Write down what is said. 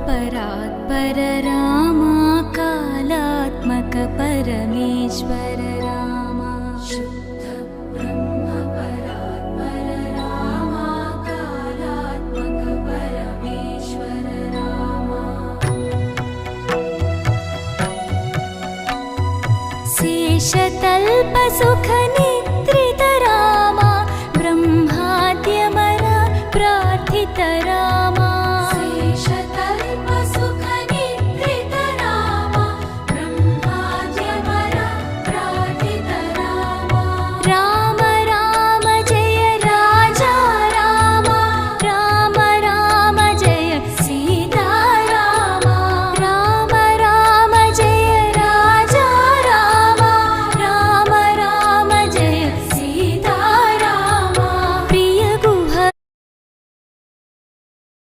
परात्पर रामा कालात्मक परमेश्वर रामा शुद्ध ब्रह्म परात्पर रामा कालात्मक परमेश्वर रामा शेषतल्प सुख